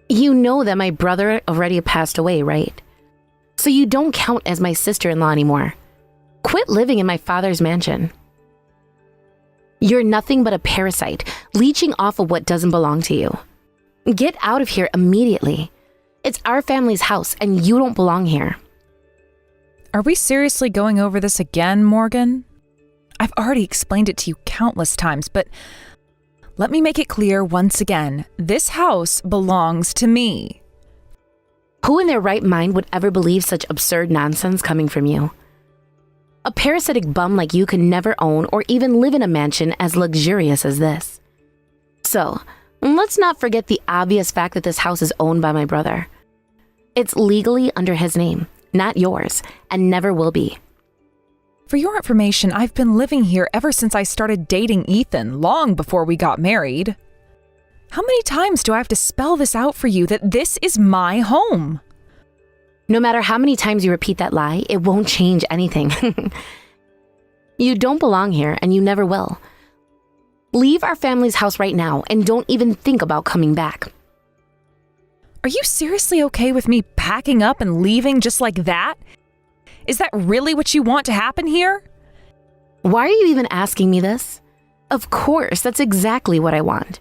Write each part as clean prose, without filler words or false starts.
You know that my brother already passed away, right? So you don't count as my sister-in-law anymore. Quit living in my father's mansion. You're nothing but a parasite, leeching off of what doesn't belong to you. Get out of here immediately. It's our family's house and you don't belong here. Are we seriously going over this again, Morgan? I've already explained it to you countless times, but let me make it clear once again. This house belongs to me. Who in their right mind would ever believe such absurd nonsense coming from you? A parasitic bum like you could never own or even live in a mansion as luxurious as this. So, let's not forget the obvious fact that this house is owned by my brother. It's legally under his name, not yours, and never will be. For your information, I've been living here ever since I started dating Ethan, long before we got married. How many times do I have to spell this out for you that this is my home? No matter how many times you repeat that lie, it won't change anything. You don't belong here, and you never will. Leave our family's house right now, and don't even think about coming back. Are you seriously okay with me packing up and leaving just like that? Is that really what you want to happen here? Why are you even asking me this? Of course, that's exactly what I want.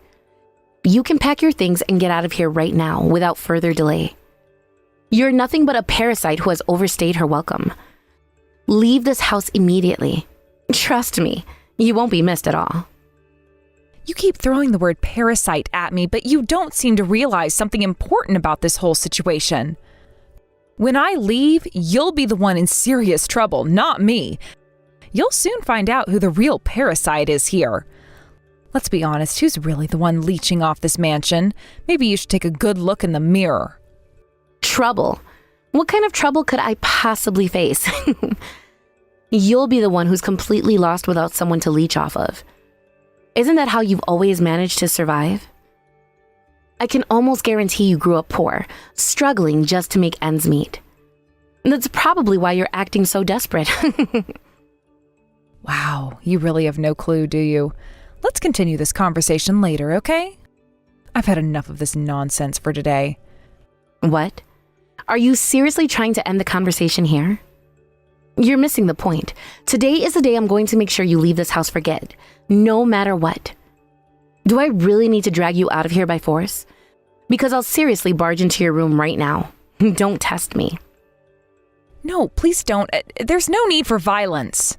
You can pack your things and get out of here right now without further delay. You're nothing but a parasite who has overstayed her welcome. Leave this house immediately. Trust me, you won't be missed at all. You keep throwing the word parasite at me, but you don't seem to realize something important about this whole situation. When I leave, you'll be the one in serious trouble, not me. You'll soon find out who the real parasite is here. Let's be honest, who's really the one leeching off this mansion? Maybe you should take a good look in the mirror. Trouble? What kind of trouble could I possibly face? You'll be the one who's completely lost without someone to leech off of. Isn't that how you've always managed to survive? I can almost guarantee you grew up poor, struggling just to make ends meet. That's probably why you're acting so desperate. Wow, you really have no clue, do you? Let's continue this conversation later, okay? I've had enough of this nonsense for today. What? Are you seriously trying to end the conversation here? You're missing the point. Today is the day I'm going to make sure you leave this house for good, no matter what. Do I really need to drag you out of here by force? Because I'll seriously barge into your room right now. Don't test me. No, please don't. There's no need for violence.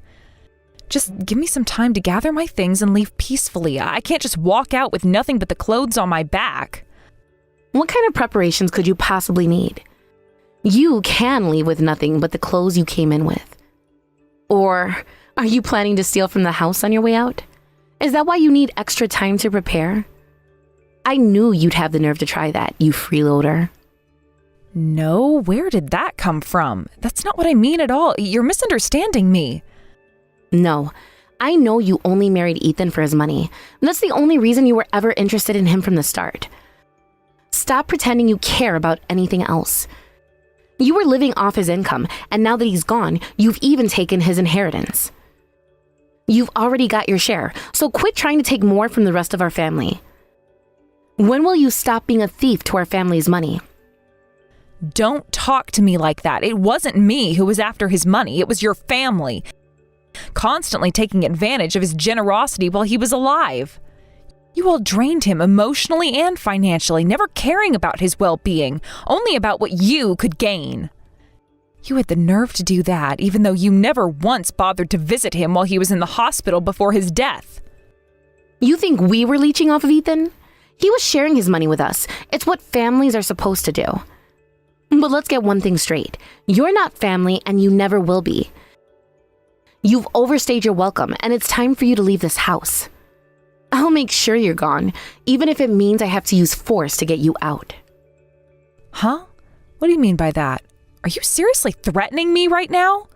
Just give me some time to gather my things and leave peacefully. I can't just walk out with nothing but the clothes on my back. What kind of preparations could you possibly need? You can leave with nothing but the clothes you came in with. Or are you planning to steal from the house on your way out? Is that why you need extra time to prepare? I knew you'd have the nerve to try that, you freeloader. No, where did that come from? That's not what I mean at all. You're misunderstanding me. No, I know you only married Ethan for his money. That's the only reason you were ever interested in him from the start. Stop pretending you care about anything else. You were living off his income, and now that he's gone, you've even taken his inheritance. You've already got your share, so quit trying to take more from the rest of our family. When will you stop being a thief to our family's money? Don't talk to me like that. It wasn't me who was after his money. It was your family. Constantly taking advantage of his generosity while he was alive. You all drained him emotionally and financially, never caring about his well-being, only about what you could gain. You had the nerve to do that, even though you never once bothered to visit him while he was in the hospital before his death. You think we were leeching off of Ethan? He was sharing his money with us. It's what families are supposed to do. But let's get one thing straight. You're not family, and you never will be. You've overstayed your welcome, and it's time for you to leave this house. I'll make sure you're gone, even if it means I have to use force to get you out. Huh? What do you mean by that? Are you seriously threatening me right now?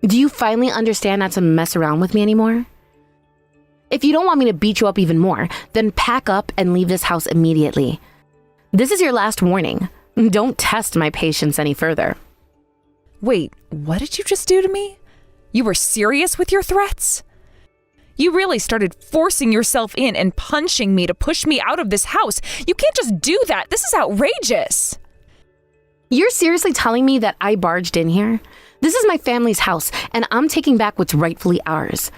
Do you finally understand not to mess around with me anymore? If you don't want me to beat you up even more, then pack up and leave this house immediately. This is your last warning. Don't test my patience any further. Wait, what did you just do to me? You were serious with your threats? You really started forcing yourself in and punching me to push me out of this house. You can't just do that. This is outrageous. You're seriously telling me that I barged in here? This is my family's house, and I'm taking back what's rightfully ours.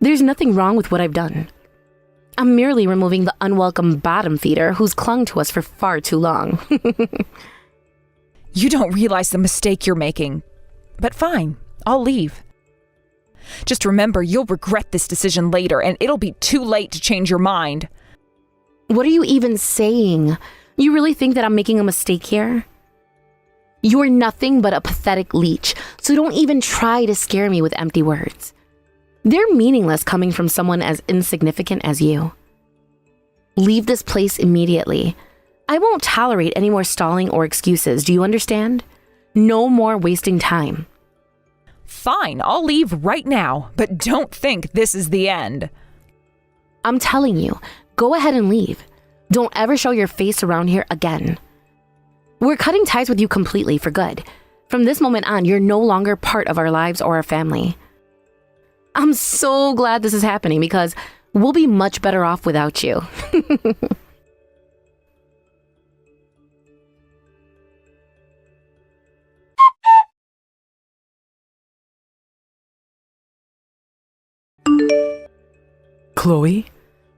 There's nothing wrong with what I've done. I'm merely removing the unwelcome bottom feeder who's clung to us for far too long. You don't realize the mistake you're making. But fine, I'll leave. Just remember, you'll regret this decision later, and it'll be too late to change your mind. What are you even saying? You really think that I'm making a mistake here? You're nothing but a pathetic leech, so don't even try to scare me with empty words. They're meaningless coming from someone as insignificant as you. Leave this place immediately. I won't tolerate any more stalling or excuses, do you understand? No more wasting time. Fine, I'll leave right now, but don't think this is the end. I'm telling you, go ahead and leave. Don't ever show your face around here again. We're cutting ties with you completely for good. From this moment on, you're no longer part of our lives or our family. I'm so glad this is happening because we'll be much better off without you. Chloe,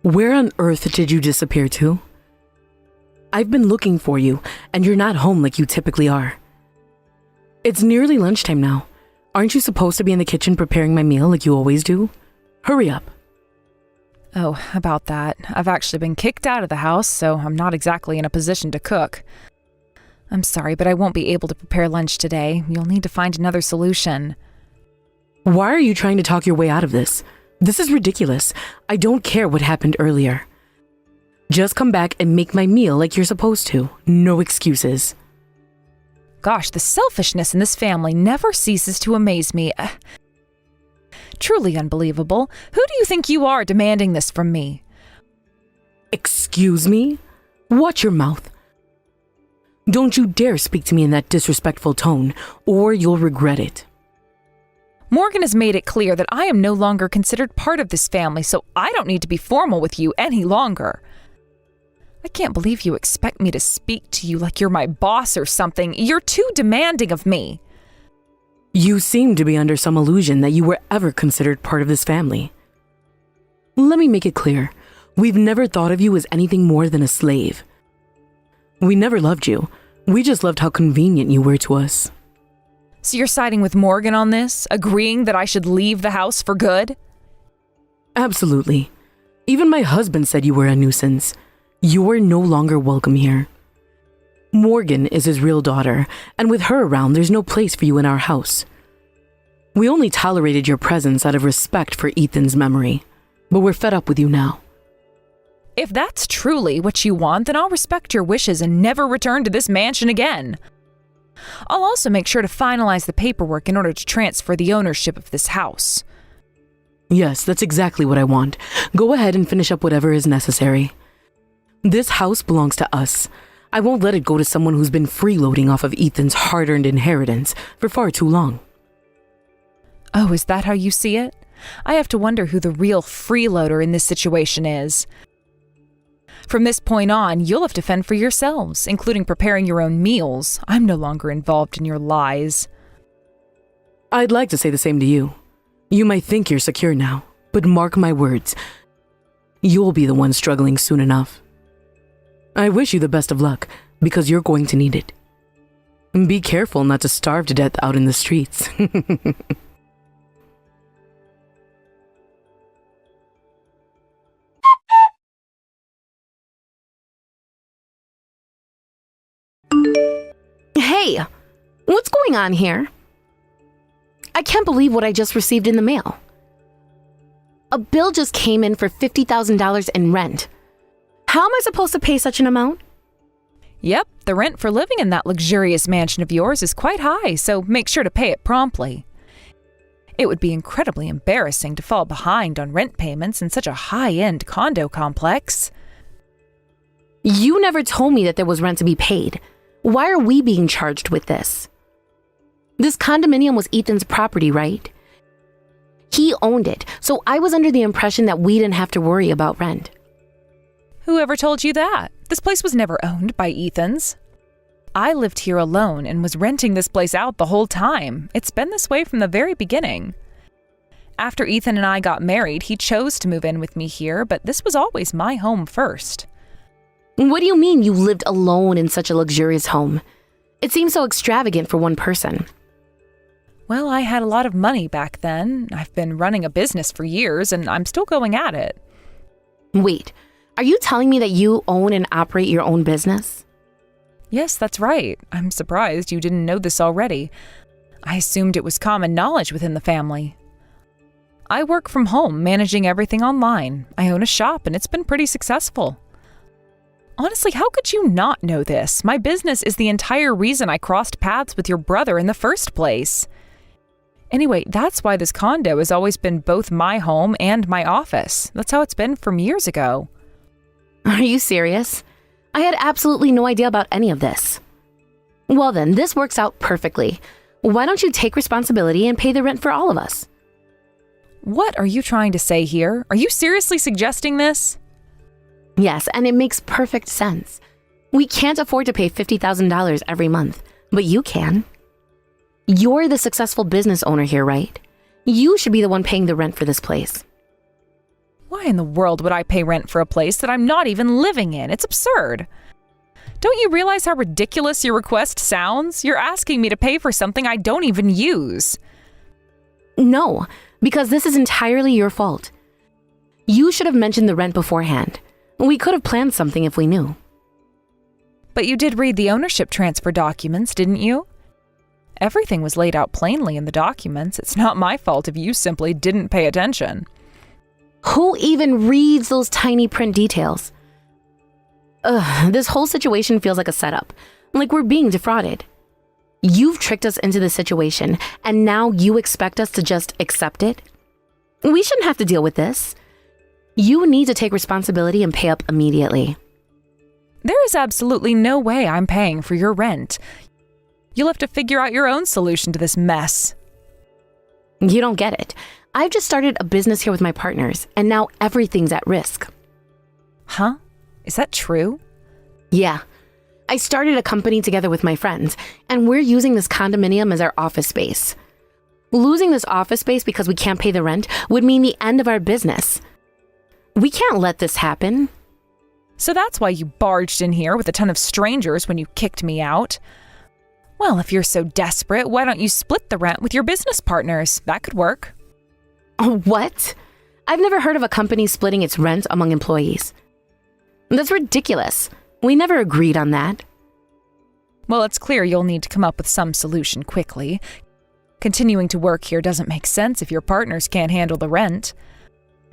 where on earth did you disappear to? I've been looking for you, and you're not home like you typically are. It's nearly lunchtime now. Aren't you supposed to be in the kitchen preparing my meal like you always do? Hurry up. Oh, about that. I've actually been kicked out of the house, so I'm not exactly in a position to cook. I'm sorry, but I won't be able to prepare lunch today. You'll need to find another solution. Why are you trying to talk your way out of this? This is ridiculous. I don't care what happened earlier. Just come back and make my meal like you're supposed to. No excuses. Gosh, the selfishness in this family never ceases to amaze me. Truly unbelievable. Who do you think you are demanding this from me? Excuse me? Watch your mouth. Don't you dare speak to me in that disrespectful tone, or you'll regret it. Morgan has made it clear that I am no longer considered part of this family, so I don't need to be formal with you any longer. I can't believe you expect me to speak to you like you're my boss or something. You're too demanding of me. You seem to be under some illusion that you were ever considered part of this family. Let me make it clear. We've never thought of you as anything more than a slave. We never loved you. We just loved how convenient you were to us. So you're siding with Morgan on this, agreeing that I should leave the house for good? Absolutely. Even my husband said you were a nuisance. You're no longer welcome here. Morgan is his real daughter, and with her around, there's no place for you in our house. We only tolerated your presence out of respect for Ethan's memory, but we're fed up with you now. If that's truly what you want, then I'll respect your wishes and never return to this mansion again. I'll also make sure to finalize the paperwork in order to transfer the ownership of this house. Yes, that's exactly what I want. Go ahead and finish up whatever is necessary. This house belongs to us. I won't let it go to someone who's been freeloading off of Ethan's hard-earned inheritance for far too long. Oh, is that how you see it? I have to wonder who the real freeloader in this situation is. From this point on, you'll have to fend for yourselves, including preparing your own meals. I'm no longer involved in your lies. I'd like to say the same to you. You might think you're secure now, but mark my words. You'll be the one struggling soon enough. I wish you the best of luck, because you're going to need it. And be careful not to starve to death out in the streets. Hey, what's going on here? I can't believe what I just received in the mail. A bill just came in for $50,000 in rent. How am I supposed to pay such an amount? Yep, the rent for living in that luxurious mansion of yours is quite high, so make sure to pay it promptly. It would be incredibly embarrassing to fall behind on rent payments in such a high-end condo complex. You never told me that there was rent to be paid. Why are we being charged with this? This condominium was Ethan's property, right? He owned it, so I was under the impression that we didn't have to worry about rent. Whoever told you that? This place was never owned by Ethan's. I lived here alone and was renting this place out the whole time. It's been this way from the very beginning. After Ethan and I got married, he chose to move in with me here, but this was always my home first. What do you mean you lived alone in such a luxurious home? It seems so extravagant for one person. Well, I had a lot of money back then. I've been running a business for years, and I'm still going at it. Wait, are you telling me that you own and operate your own business? Yes, that's right. I'm surprised you didn't know this already. I assumed it was common knowledge within the family. I work from home, managing everything online. I own a shop, and it's been pretty successful. Honestly, how could you not know this? My business is the entire reason I crossed paths with your brother in the first place. Anyway, that's why this condo has always been both my home and my office. That's how it's been from years ago. Are you serious? I had absolutely no idea about any of this. Well then, this works out perfectly. Why don't you take responsibility and pay the rent for all of us? What are you trying to say here? Are you seriously suggesting this? Yes, and it makes perfect sense. We can't afford to pay $50,000 every month, but you can. You're the successful business owner here, right? You should be the one paying the rent for this place. Why in the world would I pay rent for a place that I'm not even living in? It's absurd. Don't you realize how ridiculous your request sounds? You're asking me to pay for something I don't even use. No, because this is entirely your fault. You should have mentioned the rent beforehand. We could have planned something if we knew. But you did read the ownership transfer documents, didn't you? Everything was laid out plainly in the documents. It's not my fault if you simply didn't pay attention. Who even reads those tiny print details? This whole situation feels like a setup, like we're being defrauded. You've tricked us into this situation, and now you expect us to just accept it? We shouldn't have to deal with this. You need to take responsibility and pay up immediately. There is absolutely no way I'm paying for your rent. You'll have to figure out your own solution to this mess. You don't get it. I've just started a business here with my partners, and now everything's at risk. Huh? Is that true? Yeah. I started a company together with my friends, and we're using this condominium as our office space. Losing this office space because we can't pay the rent would mean the end of our business. We can't let this happen. So that's why you barged in here with a ton of strangers when you kicked me out. Well, if you're so desperate, why don't you split the rent with your business partners? That could work. What? I've never heard of a company splitting its rent among employees. That's ridiculous. We never agreed on that. Well, it's clear you'll need to come up with some solution quickly. Continuing to work here doesn't make sense if your partners can't handle the rent.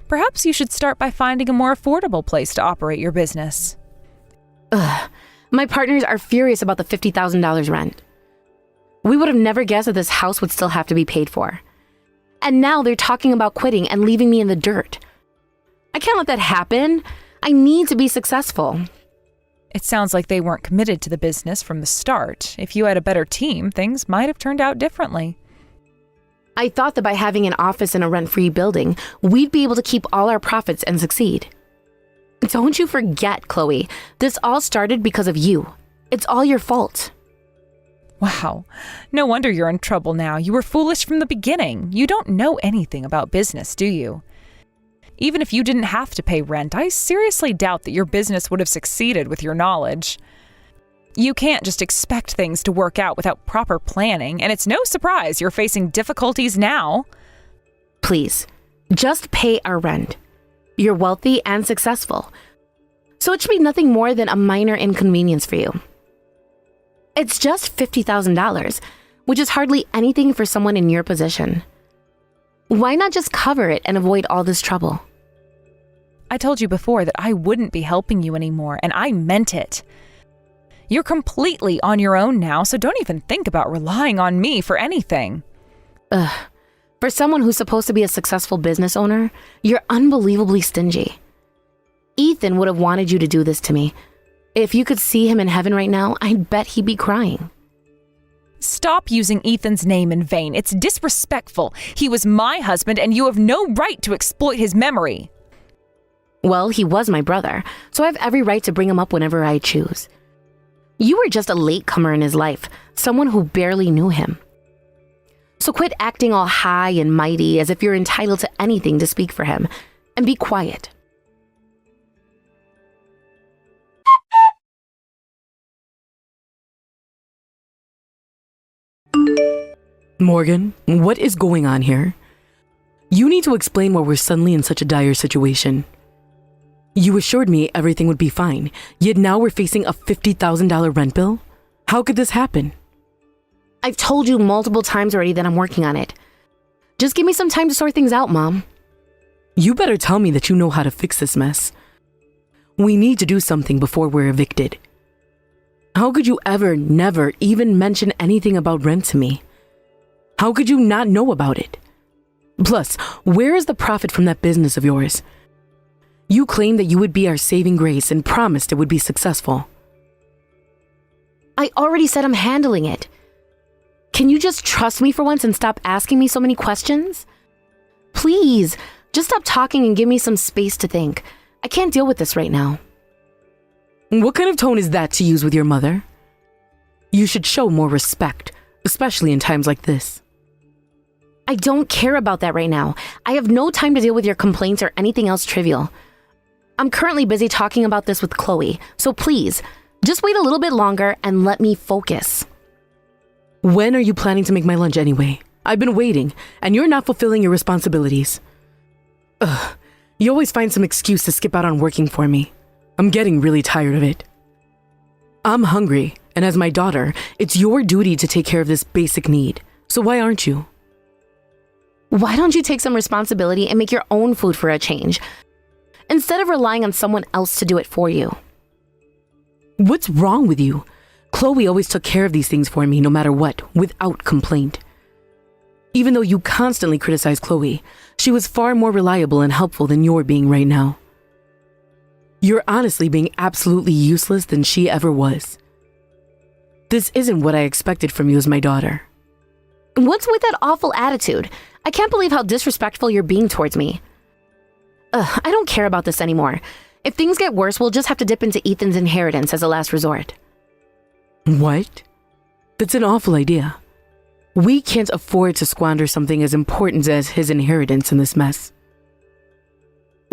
Perhaps you should start by finding a more affordable place to operate your business. My partners are furious about the $50,000 rent. We would have never guessed that this house would still have to be paid for. And now they're talking about quitting and leaving me in the dirt. I can't let that happen. I need to be successful. It sounds like they weren't committed to the business from the start. If you had a better team, things might have turned out differently. I thought that by having an office in a rent-free building, we'd be able to keep all our profits and succeed. Don't you forget, Chloe, this all started because of you. It's all your fault. Wow. No wonder you're in trouble now. You were foolish from the beginning. You don't know anything about business, do you? Even if you didn't have to pay rent, I seriously doubt that your business would have succeeded with your knowledge. You can't just expect things to work out without proper planning, and it's no surprise you're facing difficulties now. Please, just pay our rent. You're wealthy and successful, so it should be nothing more than a minor inconvenience for you. It's just $50,000, which is hardly anything for someone in your position. Why not just cover it and avoid all this trouble? I told you before that I wouldn't be helping you anymore, and I meant it. You're completely on your own now, so don't even think about relying on me for anything. For someone who's supposed to be a successful business owner, you're unbelievably stingy. Ethan would have wanted you to do this to me. If you could see him in heaven right now, I'd bet he'd be crying. Stop using Ethan's name in vain. It's disrespectful. He was my husband, and you have no right to exploit his memory. Well, he was my brother, so I have every right to bring him up whenever I choose. You were just a latecomer in his life, someone who barely knew him. So quit acting all high and mighty as if you're entitled to anything to speak for him, and be quiet. Morgan, what is going on here? You need to explain why we're suddenly in such a dire situation. You assured me everything would be fine, yet now we're facing a $50,000 rent bill? How could this happen? I've told you multiple times already that I'm working on it. Just give me some time to sort things out, Mom. You better tell me that you know how to fix this mess. We need to do something before we're evicted. How could you ever, never even mention anything about rent to me? How could you not know about it? Plus, where is the profit from that business of yours? You claimed that you would be our saving grace and promised it would be successful. I already said I'm handling it. Can you just trust me for once and stop asking me so many questions? Please, just stop talking and give me some space to think. I can't deal with this right now. What kind of tone is that to use with your mother? You should show more respect, especially in times like this. I don't care about that right now. I have no time to deal with your complaints or anything else trivial. I'm currently busy talking about this with Chloe, so please, just wait a little bit longer and let me focus. When are you planning to make my lunch anyway? I've been waiting, and you're not fulfilling your responsibilities. Ugh, you always find some excuse to skip out on working for me. I'm getting really tired of it. I'm hungry, and as my daughter, it's your duty to take care of this basic need. So why aren't you? Why don't you take some responsibility and make your own food for a change, instead of relying on someone else to do it for you? What's wrong with you? Chloe always took care of these things for me no matter what, without complaint. Even though you constantly criticize Chloe, she was far more reliable and helpful than you're being right now. You're honestly being absolutely useless than she ever was. This isn't what I expected from you as my daughter. What's with that awful attitude? I can't believe how disrespectful you're being towards me. I don't care about this anymore. If things get worse, we'll just have to dip into Ethan's inheritance as a last resort. What? That's an awful idea. We can't afford to squander something as important as his inheritance in this mess.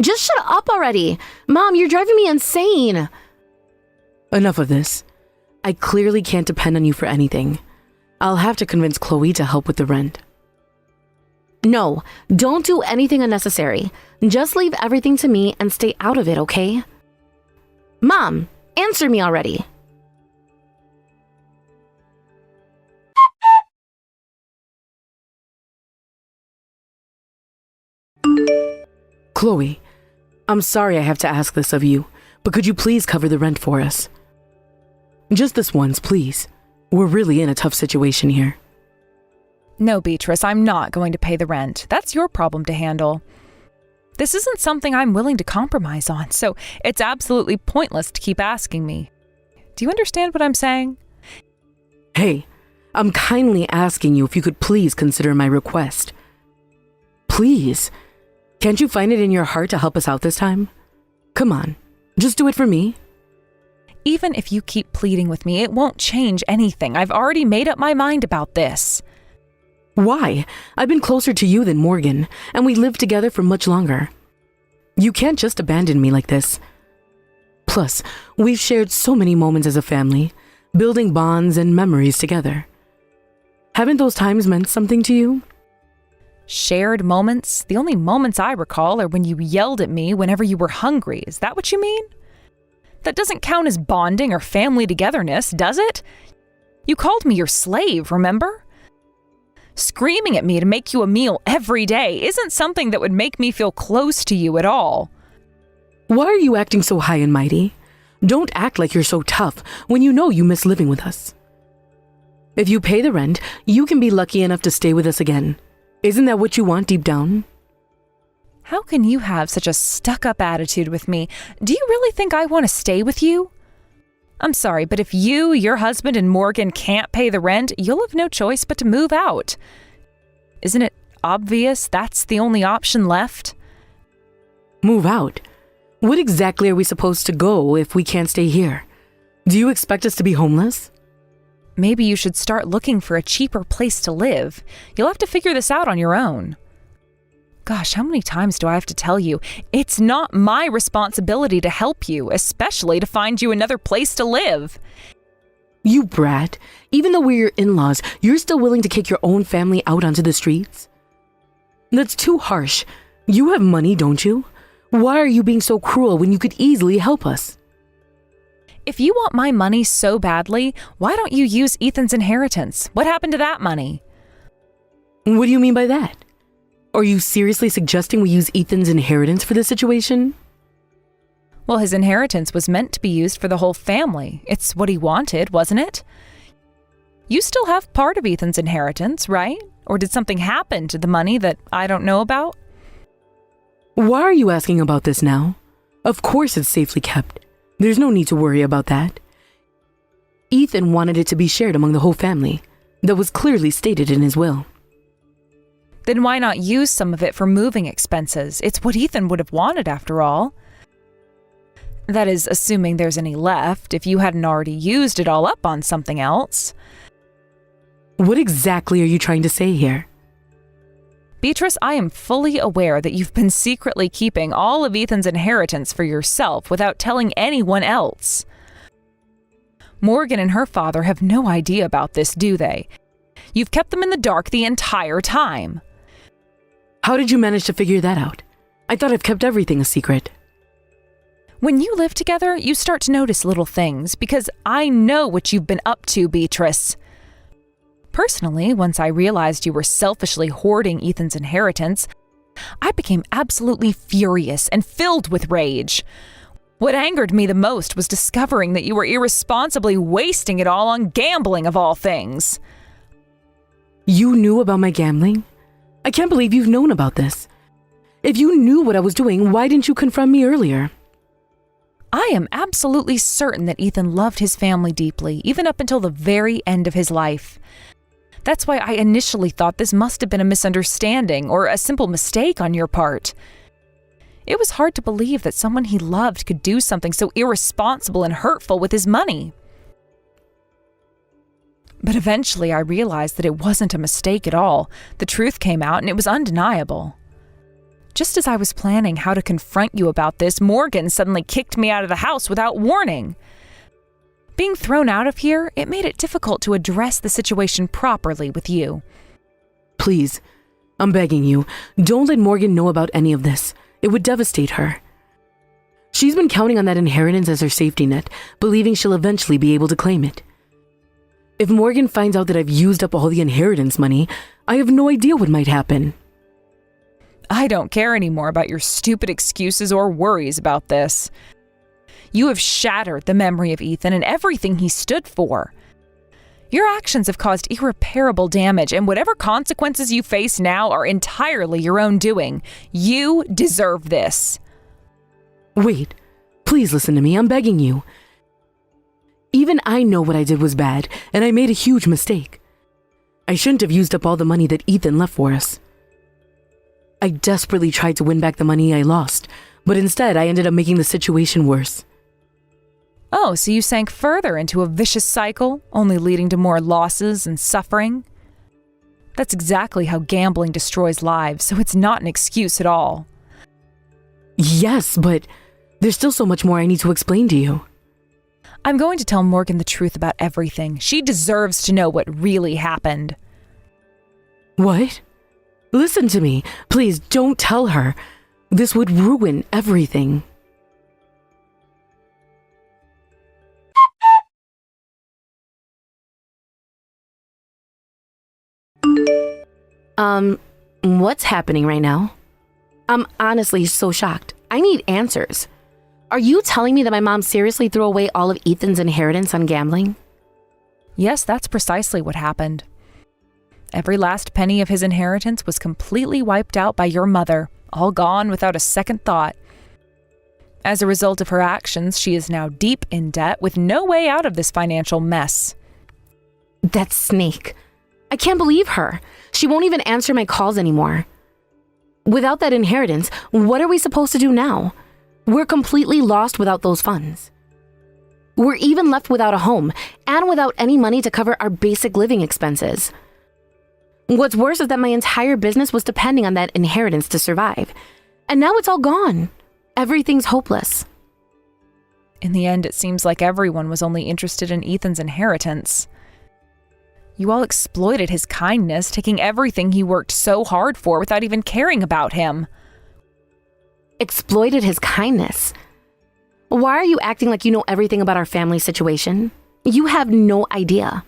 Just shut up already. Mom, you're driving me insane. Enough of this. I clearly can't depend on you for anything. I'll have to convince Chloe to help with the rent. No, don't do anything unnecessary. Just leave everything to me and stay out of it, okay? Mom, answer me already. Chloe, I'm sorry I have to ask this of you, but could you please cover the rent for us? Just this once, please. We're really in a tough situation here. No, Beatrice, I'm not going to pay the rent. That's your problem to handle. This isn't something I'm willing to compromise on, so it's absolutely pointless to keep asking me. Do you understand what I'm saying? Hey, I'm kindly asking you if you could please consider my request. Please. Can't you find it in your heart to help us out this time? Come on, just do it for me. Even if you keep pleading with me, it won't change anything. I've already made up my mind about this. Why? I've been closer to you than Morgan, and we lived together for much longer. You can't just abandon me like this. Plus, we've shared so many moments as a family, building bonds and memories together. Haven't those times meant something to you? Shared moments? The only moments I recall are when you yelled at me whenever you were hungry. Is that what you mean? That doesn't count as bonding or family togetherness, does it? You called me your slave, remember? Screaming at me to make you a meal every day isn't something that would make me feel close to you at all. Why are you acting so high and mighty? Don't act like you're so tough when you know you miss living with us. If you pay the rent, you can be lucky enough to stay with us again. Isn't that what you want deep down? How can you have such a stuck-up attitude with me? Do you really think I want to stay with you? I'm sorry, but if you, your husband, and Morgan can't pay the rent, you'll have no choice but to move out. Isn't it obvious that's the only option left? Move out? What exactly are we supposed to go if we can't stay here? Do you expect us to be homeless? Maybe you should start looking for a cheaper place to live. You'll have to figure this out on your own. Gosh, how many times do I have to tell you? It's not my responsibility to help you, especially to find you another place to live. You brat. Even though we're your in-laws, you're still willing to kick your own family out onto the streets? That's too harsh. You have money, don't you? Why are you being so cruel when you could easily help us? If you want my money so badly, why don't you use Ethan's inheritance? What happened to that money? What do you mean by that? Are you seriously suggesting we use Ethan's inheritance for this situation? Well, his inheritance was meant to be used for the whole family. It's what he wanted, wasn't it? You still have part of Ethan's inheritance, right? Or did something happen to the money that I don't know about? Why are you asking about this now? Of course it's safely kept. There's no need to worry about that. Ethan wanted it to be shared among the whole family. That was clearly stated in his will. Then why not use some of it for moving expenses? It's what Ethan would have wanted after all. That is, assuming there's any left, if you hadn't already used it all up on something else. What exactly are you trying to say here? Beatrice, I am fully aware that you've been secretly keeping all of Ethan's inheritance for yourself without telling anyone else. Morgan and her father have no idea about this, do they? You've kept them in the dark the entire time. How did you manage to figure that out? I thought I've kept everything a secret. When you live together, you start to notice little things because I know what you've been up to, Beatrice. Personally, once I realized you were selfishly hoarding Ethan's inheritance, I became absolutely furious and filled with rage. What angered me the most was discovering that you were irresponsibly wasting it all on gambling of all things. You knew about my gambling? I can't believe you've known about this. If you knew what I was doing, why didn't you confront me earlier? I am absolutely certain that Ethan loved his family deeply, even up until the very end of his life. That's why I initially thought this must have been a misunderstanding or a simple mistake on your part. It was hard to believe that someone he loved could do something so irresponsible and hurtful with his money. But eventually I realized that it wasn't a mistake at all. The truth came out and it was undeniable. Just as I was planning how to confront you about this, Morgan suddenly kicked me out of the house without warning. Being thrown out of here, it made it difficult to address the situation properly with you. Please, I'm begging you, don't let Morgan know about any of this. It would devastate her. She's been counting on that inheritance as her safety net, believing she'll eventually be able to claim it. If Morgan finds out that I've used up all the inheritance money, I have no idea what might happen. I don't care anymore about your stupid excuses or worries about this. You have shattered the memory of Ethan and everything he stood for. Your actions have caused irreparable damage, and whatever consequences you face now are entirely your own doing. You deserve this. Wait, please listen to me, I'm begging you. Even I know what I did was bad, and I made a huge mistake. I shouldn't have used up all the money that Ethan left for us. I desperately tried to win back the money I lost, but instead I ended up making the situation worse. Oh, so you sank further into a vicious cycle, only leading to more losses and suffering? That's exactly how gambling destroys lives, so it's not an excuse at all. Yes, but there's still so much more I need to explain to you. I'm going to tell Morgan the truth about everything. She deserves to know what really happened. What? Listen to me. Please don't tell her. This would ruin everything. What's happening right now? I'm honestly so shocked. I need answers. Are you telling me that my mom seriously threw away all of Ethan's inheritance on gambling? Yes, that's precisely what happened. Every last penny of his inheritance was completely wiped out by your mother, all gone without a second thought. As a result of her actions, she is now deep in debt with no way out of this financial mess. That snake. I can't believe her. She won't even answer my calls anymore. Without that inheritance, what are we supposed to do now? We're completely lost without those funds. We're even left without a home and without any money to cover our basic living expenses. What's worse is that my entire business was depending on that inheritance to survive. And now it's all gone. Everything's hopeless. In the end, it seems like everyone was only interested in Ethan's inheritance. You all exploited his kindness, taking everything he worked so hard for without even caring about him. Exploited his kindness? Why are you acting like you know everything about our family situation? You have no idea.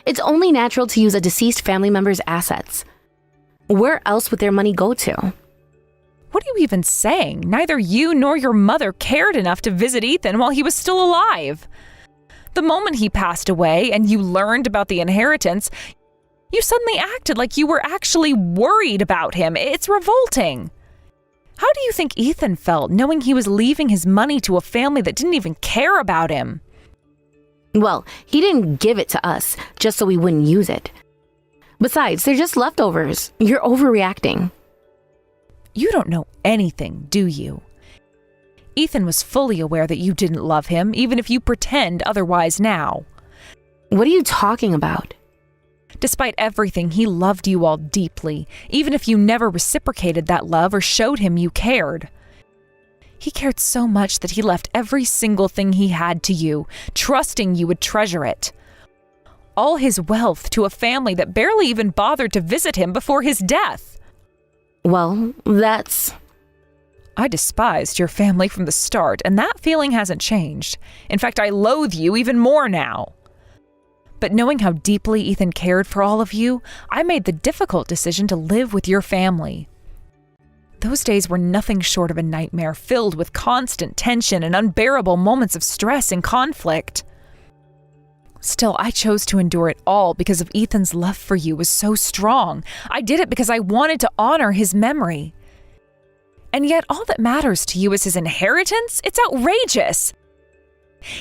It's only natural to use a deceased family member's assets. Where else would their money go to? What are you even saying? Neither you nor your mother cared enough to visit Ethan while he was still alive. The moment he passed away and you learned about the inheritance, you suddenly acted like you were actually worried about him. It's revolting. How do you think Ethan felt knowing he was leaving his money to a family that didn't even care about him? Well, he didn't give it to us just so we wouldn't use it. Besides, they're just leftovers. You're overreacting. You don't know anything, do you? Ethan was fully aware that you didn't love him, even if you pretend otherwise now. What are you talking about? Despite everything, he loved you all deeply, even if you never reciprocated that love or showed him you cared. He cared so much that he left every single thing he had to you, trusting you would treasure it. All his wealth to a family that barely even bothered to visit him before his death. Well, that's... I despised your family from the start, and that feeling hasn't changed. In fact, I loathe you even more now. But knowing how deeply Ethan cared for all of you, I made the difficult decision to live with your family. Those days were nothing short of a nightmare, filled with constant tension and unbearable moments of stress and conflict. Still, I chose to endure it all because of Ethan's love for you was so strong. I did it because I wanted to honor his memory. And yet, all that matters to you is his inheritance? It's outrageous!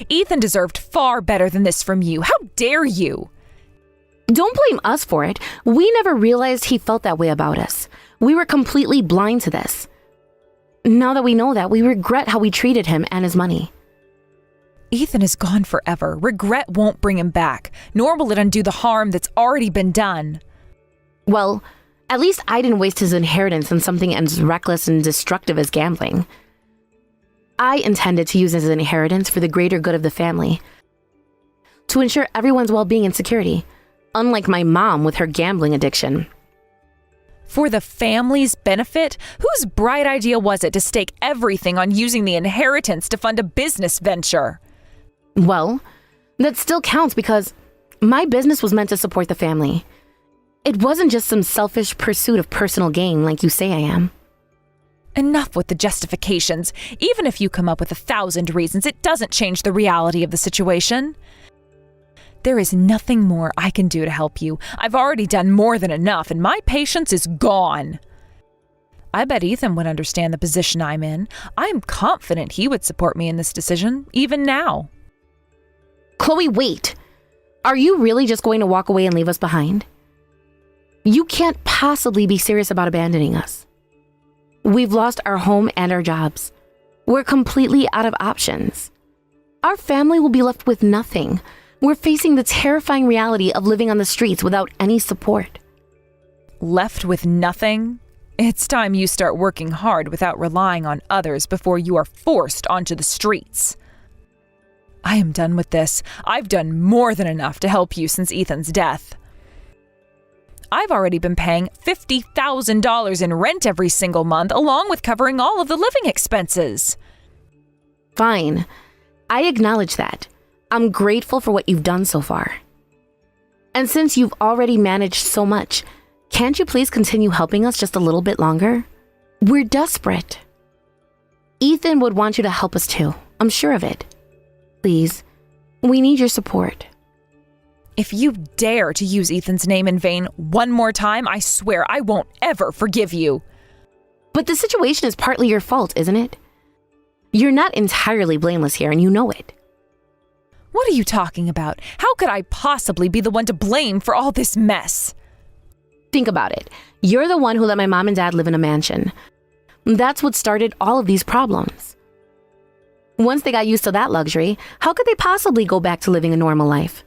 Ethan deserved far better than this from you. How dare you? Don't blame us for it. We never realized he felt that way about us. We were completely blind to this. Now that we know that, we regret how we treated him and his money. Ethan is gone forever. Regret won't bring him back, nor will it undo the harm that's already been done. Well, at least I didn't waste his inheritance on something as reckless and destructive as gambling. I intended to use his inheritance for the greater good of the family, to ensure everyone's well-being and security, unlike my mom with her gambling addiction. For the family's benefit? Whose bright idea was it to stake everything on using the inheritance to fund a business venture? Well, that still counts because my business was meant to support the family. It wasn't just some selfish pursuit of personal gain like you say I am. Enough with the justifications. Even if you come up with 1,000 reasons, it doesn't change the reality of the situation. There is nothing more I can do to help you. I've already done more than enough, and my patience is gone. I bet Ethan would understand the position I'm in. I'm confident he would support me in this decision, even now. Chloe, wait. Are you really just going to walk away and leave us behind? You can't possibly be serious about abandoning us. We've lost our home and our jobs. We're completely out of options. Our family will be left with nothing. We're facing the terrifying reality of living on the streets without any support. Left with nothing? It's time you start working hard without relying on others before you are forced onto the streets. I am done with this. I've done more than enough to help you since Ethan's death. I've already been paying $50,000 in rent every single month, along with covering all of the living expenses. Fine. I acknowledge that. I'm grateful for what you've done so far. And since you've already managed so much, can't you please continue helping us just a little bit longer? We're desperate. Ethan would want you to help us too. I'm sure of it. Please, we need your support. If you dare to use Ethan's name in vain one more time, I swear I won't ever forgive you. But the situation is partly your fault, isn't it? You're not entirely blameless here, and you know it. What are you talking about? How could I possibly be the one to blame for all this mess? Think about it. You're the one who let my mom and dad live in a mansion. That's what started all of these problems. Once they got used to that luxury, how could they possibly go back to living a normal life?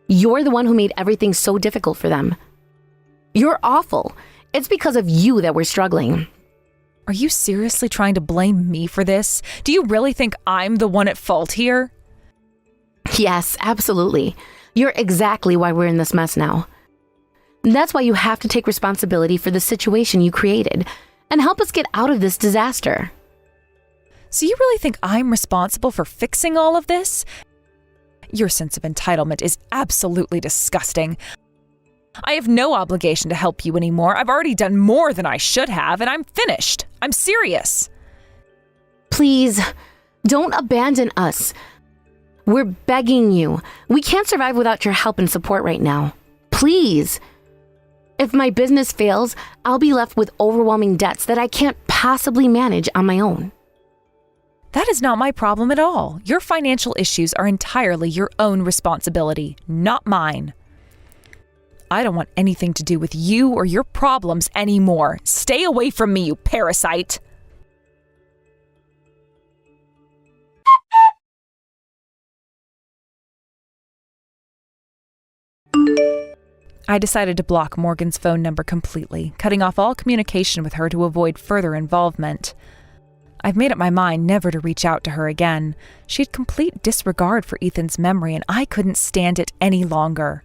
You're the one who made everything so difficult for them. You're awful. It's because of you that we're struggling. Are you seriously trying to blame me for this? Do you really think I'm the one at fault here? Yes, absolutely. You're exactly why we're in this mess now. That's why you have to take responsibility for the situation you created and help us get out of this disaster. So you really think I'm responsible for fixing all of this? Your sense of entitlement is absolutely disgusting. I have no obligation to help you anymore. I've already done more than I should have, and I'm finished. I'm serious. Please, don't abandon us. We're begging you. We can't survive without your help and support right now. Please. If my business fails, I'll be left with overwhelming debts that I can't possibly manage on my own. That is not my problem at all. Your financial issues are entirely your own responsibility, not mine. I don't want anything to do with you or your problems anymore. Stay away from me, you parasite. I decided to block Morgan's phone number completely, cutting off all communication with her to avoid further involvement. I've made up my mind never to reach out to her again. She had complete disregard for Ethan's memory, and I couldn't stand it any longer.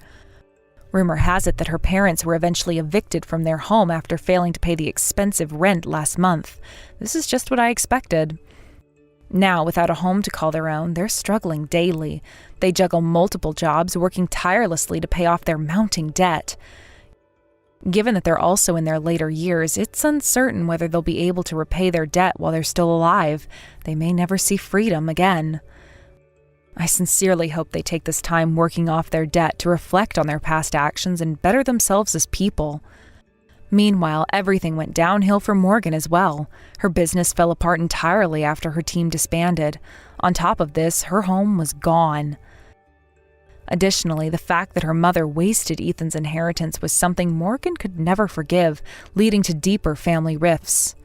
Rumor has it that her parents were eventually evicted from their home after failing to pay the expensive rent last month. This is just what I expected. Now, without a home to call their own, they're struggling daily. They juggle multiple jobs, working tirelessly to pay off their mounting debt. Given that they're also in their later years, it's uncertain whether they'll be able to repay their debt while they're still alive. They may never see freedom again. I sincerely hope they take this time working off their debt to reflect on their past actions and better themselves as people. Meanwhile, everything went downhill for Morgan as well. Her business fell apart entirely after her team disbanded. On top of this, her home was gone. Additionally, the fact that her mother wasted Ethan's inheritance was something Morgan could never forgive, leading to deeper family rifts.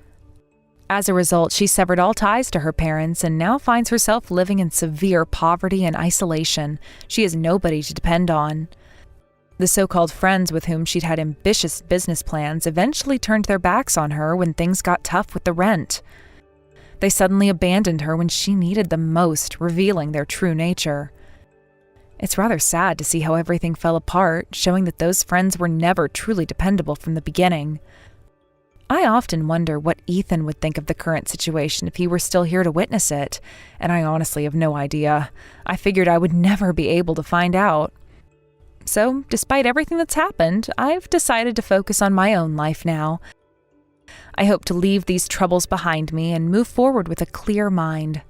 As a result, she severed all ties to her parents and now finds herself living in severe poverty and isolation. She has nobody to depend on. The so-called friends with whom she'd had ambitious business plans eventually turned their backs on her when things got tough with the rent. They suddenly abandoned her when she needed them most, revealing their true nature. It's rather sad to see how everything fell apart, showing that those friends were never truly dependable from the beginning. I often wonder what Ethan would think of the current situation if he were still here to witness it, and I honestly have no idea. I figured I would never be able to find out. So, despite everything that's happened, I've decided to focus on my own life now. I hope to leave these troubles behind me and move forward with a clear mind.